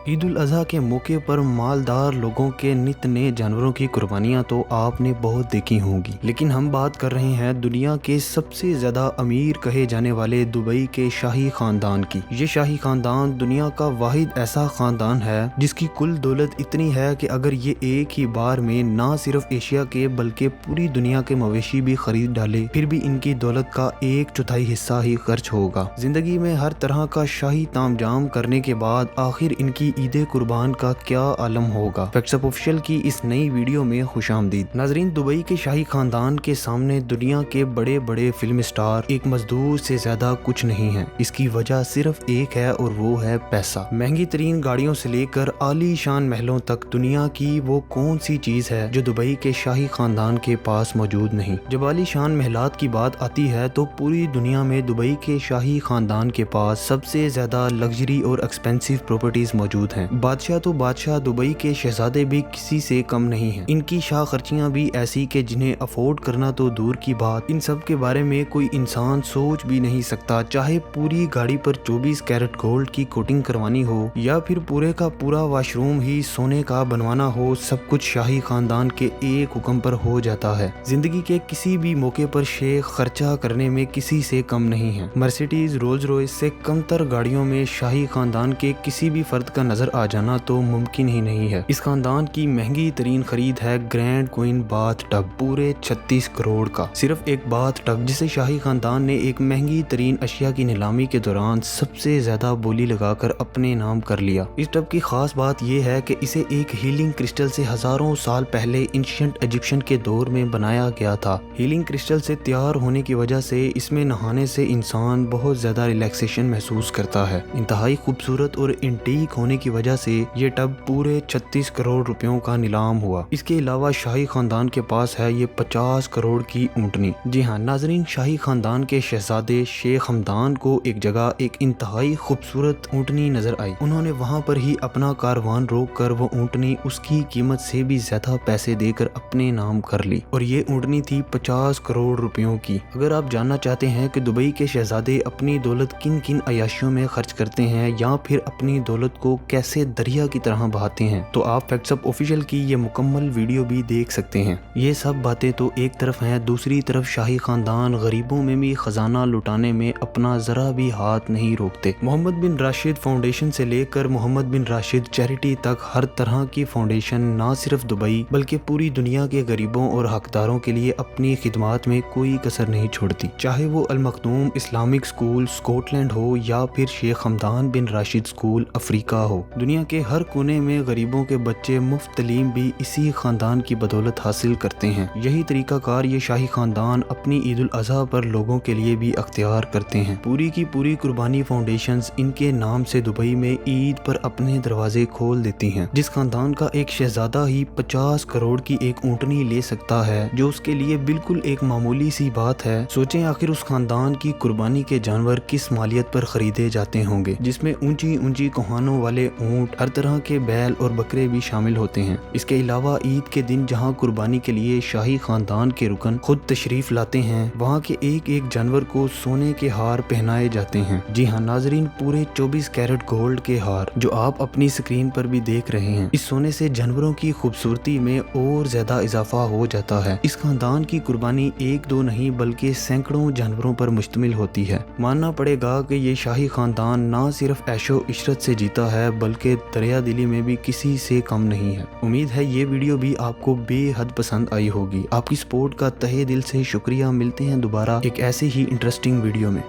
ईद उल अजहा के मौके पर मालदार लोगों के नित नए जानवरों की कुर्बानियां तो आपने बहुत देखी होंगी, लेकिन हम बात कर रहे हैं दुनिया के सबसे ज्यादा अमीर कहे जाने वाले दुबई के शाही खानदान की। ये शाही खानदान दुनिया का वाहिद ऐसा खानदान है जिसकी कुल दौलत इतनी है कि अगर ये एक ही बार में ना सिर्फ एशिया के बल्कि पूरी दुनिया के मवेशी भी खरीद डाले फिर भी इनकी दौलत का 1/4 हिस्सा ही खर्च होगा। जिंदगी में हर तरह का शाही तामझाम करने के बाद आखिर इनकी ईद कुर्बान का क्या आलम होगा। फैक्ट्स ऑफ ऑफिशियल की इस नई वीडियो में खुशामदीद। नाजरीन, दुबई के शाही खानदान के सामने दुनिया के बड़े बड़े फिल्म स्टार एक मजदूर से ज्यादा कुछ नहीं है। इसकी वजह सिर्फ एक है और वो है पैसा। महंगी तरीन गाड़ियों से लेकर आलीशान महलों तक दुनिया की वो कौन सी चीज है जो दुबई के शाही खानदान के पास मौजूद नहीं। जब आलीशान महलात की बात आती है तो पूरी दुनिया में दुबई के शाही खानदान के पास सबसे ज्यादा लग्जरी और एक्सपेंसिव प्रॉपर्टीज मौजूद हैं। बादशाह तो बादशाह, दुबई के शहजादे भी किसी से कम नहीं हैं। इनकी शाह खर्चियां भी ऐसी के जिन्हें अफोर्ड करना तो दूर की बात, इन सब के बारे में कोई इंसान सोच भी नहीं सकता। चाहे पूरी गाड़ी पर 24 कैरेट गोल्ड की कोटिंग करवानी हो या फिर पूरे का पूरा वॉशरूम ही सोने का बनवाना हो, सब कुछ शाही खानदान के एक हुक्म पर हो जाता है। जिंदगी के किसी भी मौके पर शेख खर्चा करने में किसी से कम नहीं है। मर्सिडीज, रोल्स रॉयस से कमतर गाड़ियों में शाही खानदान के किसी भी फर्द का नजर आ जाना तो मुमकिन ही नहीं है। इस खानदान की महंगी तरीन खरीद है ग्रैंड क्वीन बाथ टब, पूरे 36 करोड़ का। सिर्फ एक बाथ टब जिसे शाही खानदान ने एक महंगी तरीन अशिया की नीलामी के दौरान सबसे ज्यादा बोली लगाकर अपने नाम कर लिया। इस टब की खास बात यह है कि इसे एक हीलिंग क्रिस्टल से हजारों साल पहले एंशिएंट इजिप्शियन के दौर में बनाया गया था। हीलिंग क्रिस्टल से तैयार होने की वजह से इसमें नहाने से इंसान बहुत ज्यादा रिलैक्सेशन महसूस करता है। इंतहाई खूबसूरत और इंटीक होने की वजह से ये टब पूरे 36 करोड़ रुपयों का नीलाम हुआ। इसके अलावा शाही खानदान के पास है ये 50 करोड़ की ऊंटनी। जी हाँ नाजरीन, शाही खानदान के शहजादे शेख हमदान को एक जगह एक इंतहाई खूबसूरत ऊंटनी नजर आई। उन्होंने वहाँ पर ही अपना कारवान रोक कर वो ऊंटनी उसकी कीमत से भी ज्यादा पैसे देकर अपने नाम कर ली और ये ऊंटनी थी 50 करोड़ रुपयों की। अगर आप जानना चाहते हैं कि दुबई के शहजादे अपनी दौलत किन किन अयाशियों में खर्च करते हैं या फिर अपनी दौलत को कैसे दरिया की तरह बहाते हैं, तो आप फैक्ट्स ऑफ ऑफिशियल की ये मुकम्मल वीडियो भी देख सकते हैं। ये सब बातें तो एक तरफ हैं, दूसरी तरफ शाही खानदान गरीबों में भी खजाना लुटाने में अपना जरा भी हाथ नहीं रोकते। मोहम्मद बिन राशिद फाउंडेशन से लेकर मोहम्मद बिन राशिद चैरिटी तक हर तरह की फाउंडेशन ना सिर्फ दुबई बल्कि पूरी दुनिया के गरीबों और हकदारों के लिए अपनी खिदमात में कोई कसर नहीं छोड़ती। चाहे वो अल मखदूम इस्लामिक स्कूल स्कॉटलैंड हो या फिर शेख हमदान बिन राशिद स्कूल अफ्रीका हो, दुनिया के हर कोने में गरीबों के बच्चे मुफ्त तालीम भी इसी खानदान की बदौलत हासिल करते हैं। यही तरीकाकार ये शाही खानदान अपनी ईद उल अजहा पर लोगों के लिए भी अख्तियार करते हैं। पूरी की पूरी कुर्बानी फाउंडेशंस इनके नाम से दुबई में ईद पर अपने दरवाजे खोल देती हैं। जिस खानदान का एक शहजादा ही 50 करोड़ की एक ऊंटनी ले सकता है जो उसके लिए बिल्कुल एक मामूली सी बात है, सोचें आखिर उस खानदान की कुर्बानी के जानवर किस मालियत पर खरीदे जाते होंगे, जिसमें ऊंची ऊंची कोहानों वाले ऊंट, हर तरह के बैल और बकरे भी शामिल होते हैं। इसके अलावा ईद के दिन जहां कुर्बानी के लिए शाही खानदान के रुकन खुद तशरीफ लाते हैं, वहां के एक एक जानवर को सोने के हार पहनाए जाते हैं। जी हाँ नाजरीन, पूरे 24 कैरेट गोल्ड के हार जो आप अपनी स्क्रीन पर भी देख रहे हैं। इस सोने से जानवरों की खूबसूरती में और ज्यादा इजाफा हो जाता है। इस खानदान की कुर्बानी एक दो नहीं बल्कि सैकड़ों जानवरों पर मुश्तमिल होती है। मानना पड़ेगा कि ये शाही खानदान ना सिर्फ ऐशो इशरत से जीता है बल्कि दरिया दिली में भी किसी से कम नहीं है। उम्मीद है ये वीडियो भी आपको बेहद पसंद आई होगी। आपकी सपोर्ट का तहे दिल से शुक्रिया। मिलते हैं दोबारा एक ऐसे ही इंटरेस्टिंग वीडियो में।